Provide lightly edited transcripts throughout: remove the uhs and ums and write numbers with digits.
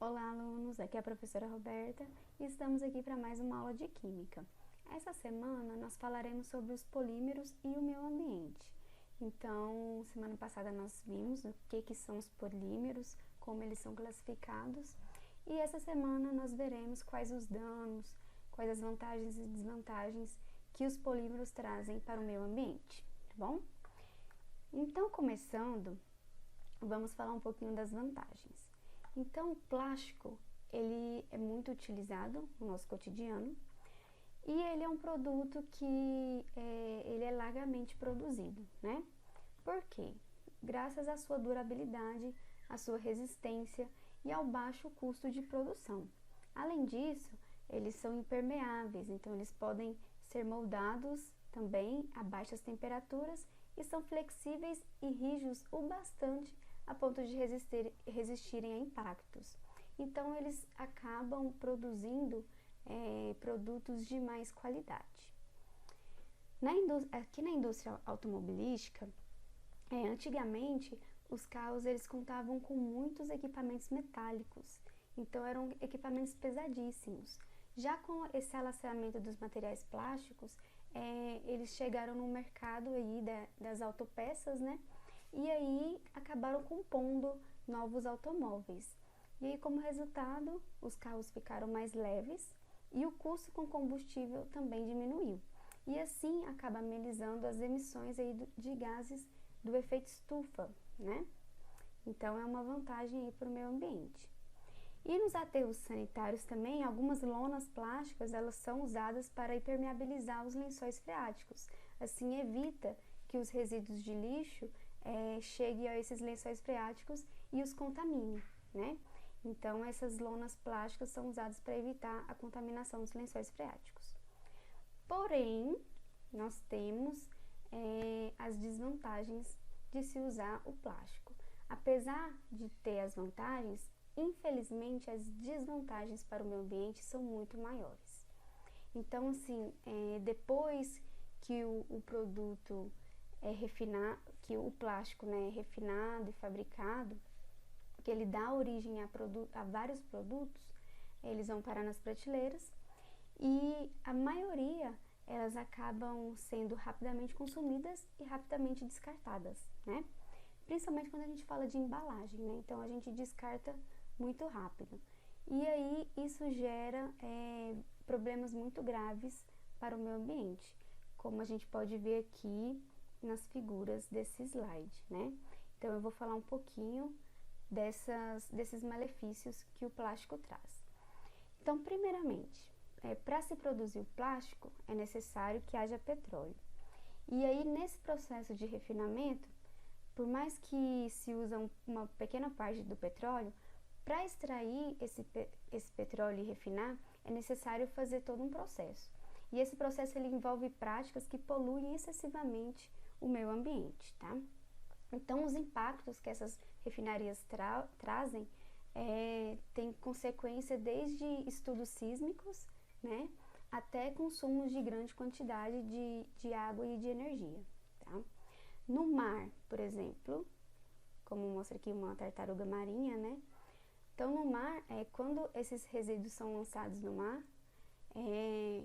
Olá, alunos! Aqui é a professora Roberta e estamos aqui para mais uma aula de Química. Essa semana nós falaremos sobre os polímeros e o meio ambiente. Então, semana passada nós vimos o que são os polímeros, como eles são classificados, e essa semana nós veremos quais os danos, quais as vantagens e desvantagens que os polímeros trazem para o meio ambiente, tá bom? Então, começando, vamos falar um pouquinho das vantagens. Então, o plástico, ele é muito utilizado no nosso cotidiano e ele é um produto que ele é largamente produzido, né? Por quê? Graças à sua durabilidade, à sua resistência e ao baixo custo de produção. Além disso, eles são impermeáveis, então eles podem ser moldados também a baixas temperaturas e são flexíveis e rígidos o bastante a ponto de resistirem a impactos. Então, eles acabam produzindo produtos de mais qualidade. Aqui na indústria automobilística, antigamente, os carros eles contavam com muitos equipamentos metálicos, então eram equipamentos pesadíssimos. Já com esse alastramento dos materiais plásticos, eles chegaram no mercado aí das autopeças, né? E aí acabaram compondo novos automóveis. E aí, como resultado, os carros ficaram mais leves e o custo com combustível também diminuiu. E assim acaba amenizando as emissões aí de gases do efeito estufa, né? Então é uma vantagem aí para o meio ambiente. E nos aterros sanitários também, algumas lonas plásticas elas são usadas para impermeabilizar os lençóis freáticos. Assim evita que os resíduos de lixo chegue a esses lençóis freáticos e os contamine, né? Então, essas lonas plásticas são usadas para evitar a contaminação dos lençóis freáticos. Porém, nós temos as desvantagens de se usar o plástico. Apesar de ter as vantagens, infelizmente, as desvantagens para o meio ambiente são muito maiores. Então, assim, depois que o produto que o plástico é refinado e fabricado, que ele dá origem a vários produtos, eles vão parar nas prateleiras e a maioria elas acabam sendo rapidamente consumidas e rapidamente descartadas, né? Principalmente quando a gente fala de embalagem, né? Então a gente descarta muito rápido. E aí isso gera problemas muito graves para o meio ambiente, como a gente pode ver aqui nas figuras desse slide, né? Então eu vou falar um pouquinho desses malefícios que o plástico traz. Então, primeiramente, para se produzir o plástico é necessário que haja petróleo. E aí nesse processo de refinamento, por mais que se usa uma pequena parte do petróleo, para extrair esse petróleo e refinar, é necessário fazer todo um processo. E esse processo ele envolve práticas que poluem excessivamente o meio ambiente, tá? Então, os impactos que essas refinarias trazem tem consequência desde estudos sísmicos, né, até consumos de grande quantidade de água e de energia, tá? No mar, por exemplo, como mostra aqui uma tartaruga marinha, né? Então, no mar, quando esses resíduos são lançados no mar,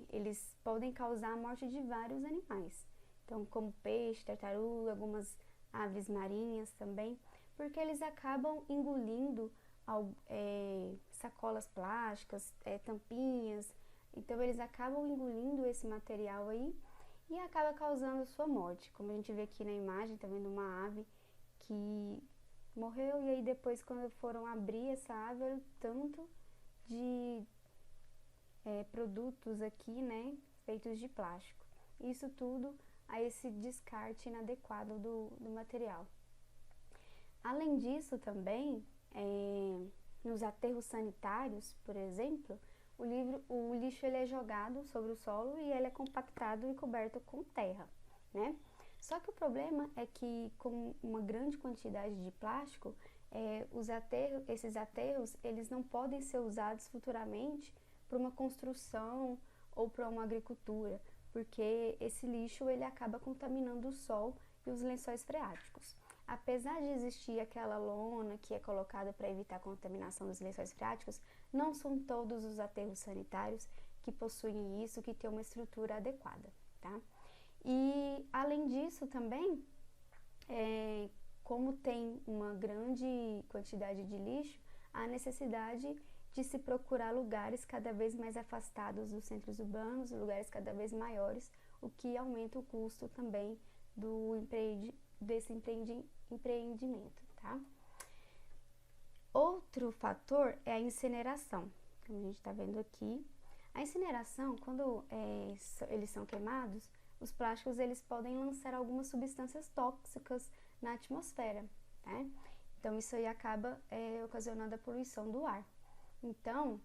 eles podem causar a morte de vários animais. Então, como peixe, tartaruga, algumas aves marinhas também, porque eles acabam engolindo sacolas plásticas, tampinhas, então eles acabam engolindo esse material aí e acaba causando sua morte. Como a gente vê aqui na imagem, tá vendo uma ave que morreu e aí depois quando foram abrir essa ave, era tanto de produtos aqui, né, feitos de plástico. Isso tudo a esse descarte inadequado do material. Além disso também, nos aterros sanitários, por exemplo, o lixo ele é jogado sobre o solo e ele é compactado e coberto com terra, né? Só que o problema é que com uma grande quantidade de plástico, esses aterros eles não podem ser usados futuramente para uma construção ou para uma agricultura, porque esse lixo ele acaba contaminando o solo e os lençóis freáticos. apesar de existir aquela lona que é colocada para evitar a contaminação dos lençóis freáticos, não são todos os aterros sanitários que possuem isso, que tem uma estrutura adequada, tá? E além disso também, como tem uma grande quantidade de lixo, há necessidade de se procurar lugares cada vez mais afastados dos centros urbanos, lugares cada vez maiores, o que aumenta o custo também desse empreendimento, tá? Outro fator é a incineração, como a gente está vendo aqui. A incineração, quando eles são queimados, os plásticos eles podem lançar algumas substâncias tóxicas na atmosfera, né? Então isso aí acaba ocasionando a poluição do ar. Então,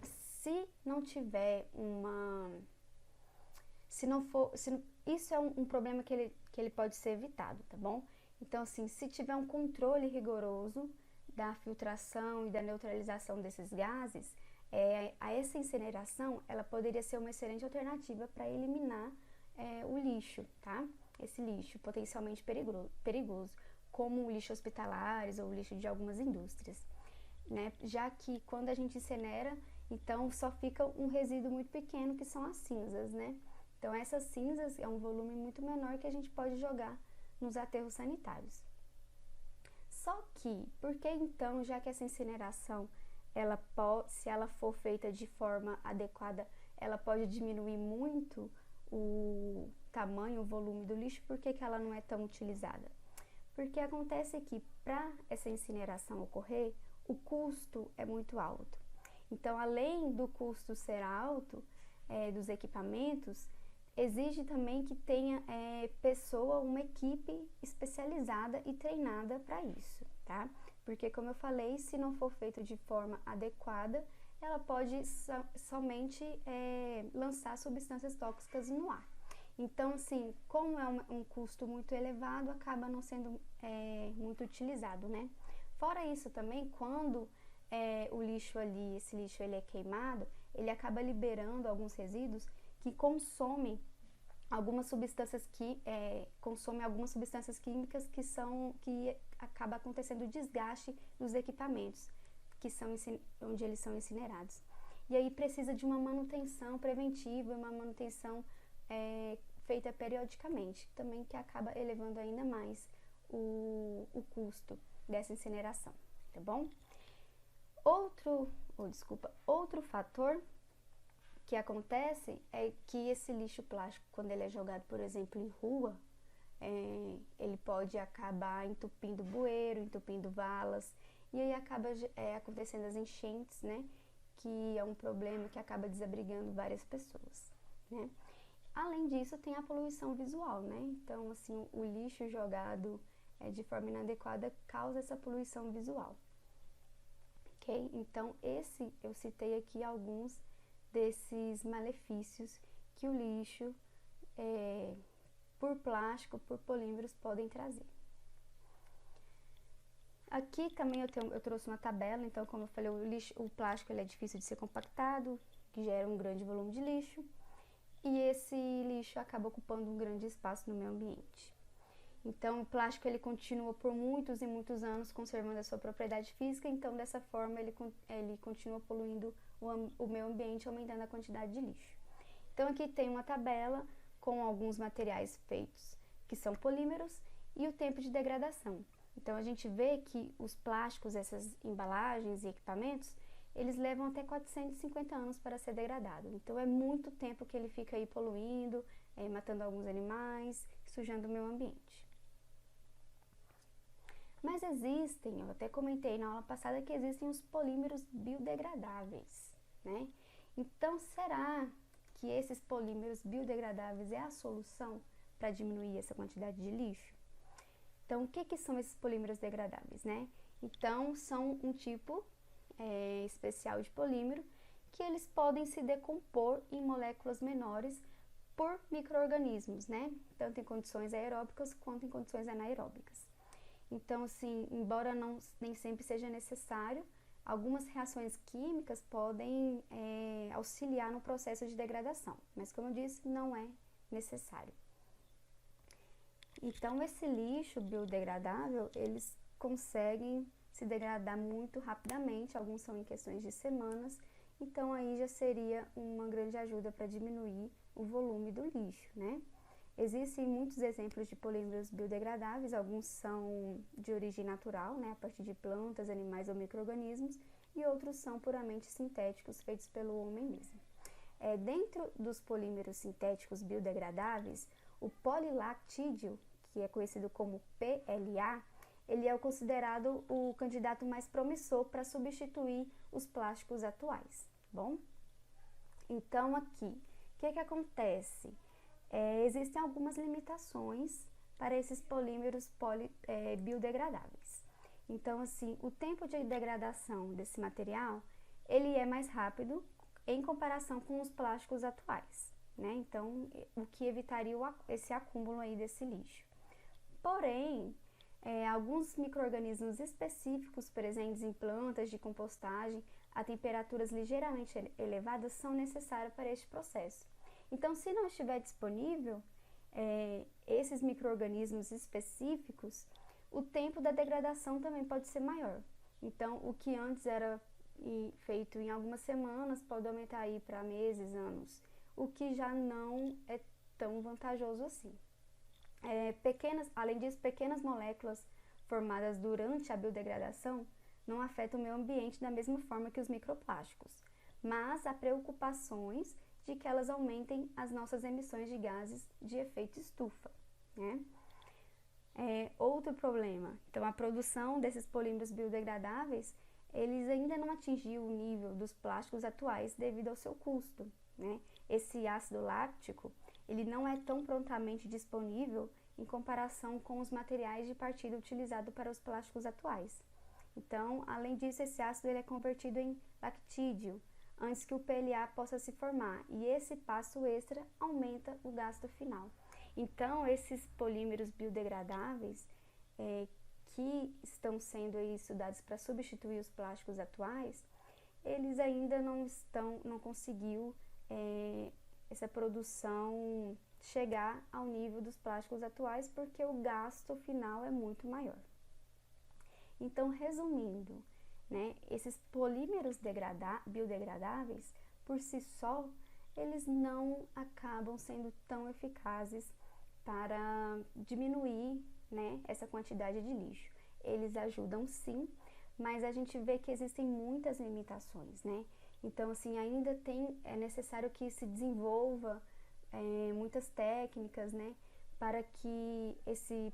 se não tiver isso é um problema que ele pode ser evitado, tá bom? Então, assim, se tiver um controle rigoroso da filtração e da neutralização desses gases, essa incineração, ela poderia ser uma excelente alternativa para eliminar o lixo, tá? Esse lixo potencialmente perigoso, como o lixo hospitalares ou o lixo de algumas indústrias, né? Já que quando a gente incinera, então só fica um resíduo muito pequeno, que são as cinzas, né? Então essas cinzas é um volume muito menor que a gente pode jogar nos aterros sanitários. Só que, por que então, já que essa incineração, se ela for feita de forma adequada, ela pode diminuir muito o tamanho, o volume do lixo, por que ela não é tão utilizada? Porque acontece que para essa incineração ocorrer, o custo é muito alto. Então, além do custo ser alto dos equipamentos, exige também que tenha uma equipe especializada e treinada para isso, tá? Porque, como eu falei, se não for feito de forma adequada, ela pode somente lançar substâncias tóxicas no ar. Então, assim, como é um custo muito elevado, acaba não sendo muito utilizado, né? Fora isso também, quando esse lixo ele é queimado, ele acaba liberando alguns resíduos que consomem algumas substâncias químicas que acaba acontecendo o desgaste dos equipamentos onde eles são incinerados. E aí precisa de uma manutenção preventiva, uma manutenção feita periodicamente, também que acaba elevando ainda mais o custo dessa incineração, tá bom? Outro fator que acontece é que esse lixo plástico, quando ele é jogado, por exemplo, em rua, ele pode acabar entupindo bueiro, entupindo valas, e aí acaba acontecendo as enchentes, né? Que é um problema que acaba desabrigando várias pessoas, né? Além disso, tem a poluição visual, né? Então, assim, o lixo jogado de forma inadequada causa essa poluição visual, ok? Então, eu citei aqui alguns desses malefícios que o lixo por plástico, por polímeros podem trazer. Aqui também eu trouxe uma tabela, então como eu falei, o plástico ele é difícil de ser compactado, que gera um grande volume de lixo, e esse lixo acaba ocupando um grande espaço no meio ambiente. Então o plástico ele continua por muitos e muitos anos conservando a sua propriedade física, então dessa forma ele continua poluindo o meio ambiente, aumentando a quantidade de lixo. Então aqui tem uma tabela com alguns materiais feitos que são polímeros e o tempo de degradação. Então a gente vê que os plásticos, essas embalagens e equipamentos, eles levam até 450 anos para ser degradado. Então é muito tempo que ele fica aí poluindo, matando alguns animais, sujando o meio ambiente. Mas eu até comentei na aula passada que existem os polímeros biodegradáveis, né? Então, será que esses polímeros biodegradáveis é a solução para diminuir essa quantidade de lixo? Então, o que são esses polímeros degradáveis, né? Então, são um tipo especial de polímero que eles podem se decompor em moléculas menores por micro-organismos, né? Tanto em condições aeróbicas quanto em condições anaeróbicas. Então, assim, embora nem sempre seja necessário, algumas reações químicas podem auxiliar no processo de degradação, mas como eu disse, não é necessário. Então, esse lixo biodegradável, eles conseguem se degradar muito rapidamente, alguns são em questões de semanas, então aí já seria uma grande ajuda para diminuir o volume do lixo, né? Existem muitos exemplos de polímeros biodegradáveis, alguns são de origem natural, né, a partir de plantas, animais ou micro-organismos, e outros são puramente sintéticos, feitos pelo homem mesmo. Dentro dos polímeros sintéticos biodegradáveis, o polilactídeo, que é conhecido como PLA, ele é considerado o candidato mais promissor para substituir os plásticos atuais, bom? Então, aqui, o que acontece? Existem algumas limitações para esses polímeros biodegradáveis. Então, assim, o tempo de degradação desse material, ele é mais rápido em comparação com os plásticos atuais, né? Então, o que evitaria esse acúmulo aí desse lixo. Porém, alguns micro-organismos específicos presentes em plantas de compostagem a temperaturas ligeiramente elevadas são necessários para este processo. Então, se não estiver disponível esses micro-organismos específicos, o tempo da degradação também pode ser maior. Então, o que antes era feito em algumas semanas pode aumentar aí para meses, anos, o que já não é tão vantajoso assim. Além disso, pequenas moléculas formadas durante a biodegradação não afetam o meio ambiente da mesma forma que os microplásticos, mas há preocupações de que elas aumentem as nossas emissões de gases de efeito estufa, né? Outro problema, então a produção desses polímeros biodegradáveis, eles ainda não atingiu o nível dos plásticos atuais devido ao seu custo, né? Esse ácido láctico, ele não é tão prontamente disponível em comparação com os materiais de partida utilizados para os plásticos atuais. Então, além disso, esse ácido ele é convertido em lactídeo antes que o PLA possa se formar, e esse passo extra aumenta o gasto final. Então, esses polímeros biodegradáveis que estão sendo aí estudados para substituir os plásticos atuais, eles ainda não conseguiu essa produção chegar ao nível dos plásticos atuais, porque o gasto final é muito maior. Então, resumindo, né, esses polímeros biodegradáveis, por si só, eles não acabam sendo tão eficazes para diminuir, né, essa quantidade de lixo. Eles ajudam sim, mas a gente vê que existem muitas limitações, né? Então, assim, ainda é necessário que se desenvolva muitas técnicas, né, para que esse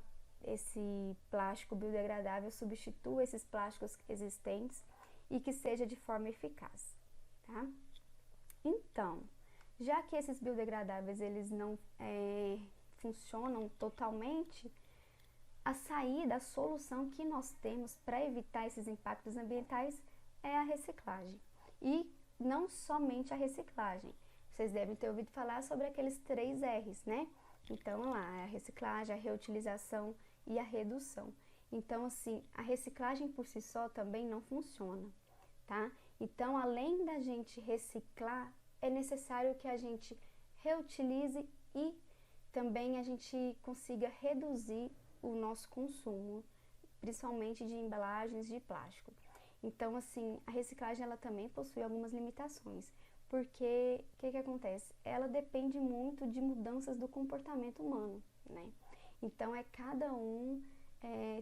plástico biodegradável substitua esses plásticos existentes e que seja de forma eficaz, tá? Então, já que esses biodegradáveis eles não funcionam totalmente, a saída, a solução que nós temos para evitar esses impactos ambientais é a reciclagem. E não somente a reciclagem. Vocês devem ter ouvido falar sobre aqueles 3 R's, né? Então, lá, a reciclagem, a reutilização e a redução. Então, assim, a reciclagem por si só também não funciona, tá? Então, além da gente reciclar, é necessário que a gente reutilize e também a gente consiga reduzir o nosso consumo, principalmente de embalagens de plástico. Então, assim, a reciclagem ela também possui algumas limitações, porque o que acontece? Ela depende muito de mudanças do comportamento humano, né? Então, é cada um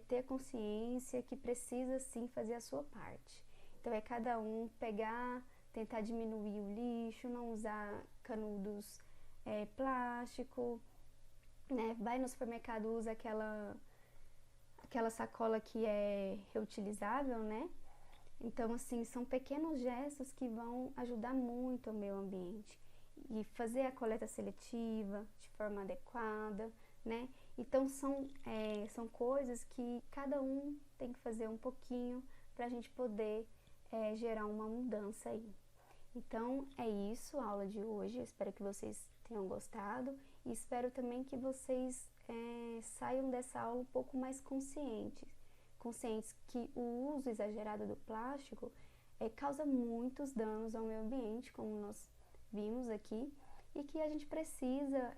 ter consciência que precisa sim fazer a sua parte. Então, é cada um tentar diminuir o lixo, não usar canudos plástico, né? Vai no supermercado, usa aquela sacola que é reutilizável, né? Então, assim, são pequenos gestos que vão ajudar muito o meio ambiente. E fazer a coleta seletiva de forma adequada, né? Então, são coisas que cada um tem que fazer um pouquinho para a gente poder gerar uma mudança aí. Então, é isso a aula de hoje. Eu espero que vocês tenham gostado e espero também que vocês saiam dessa aula um pouco mais conscientes que o uso exagerado do plástico causa muitos danos ao meio ambiente, como nós vimos aqui, e que a gente precisa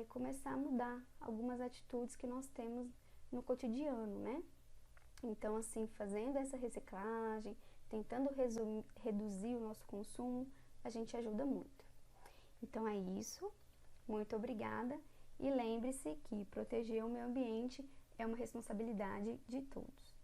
começar a mudar algumas atitudes que nós temos no cotidiano, né? Então, assim, fazendo essa reciclagem, tentando reduzir o nosso consumo, a gente ajuda muito. Então é isso, muito obrigada e lembre-se que proteger o meio ambiente é uma responsabilidade de todos.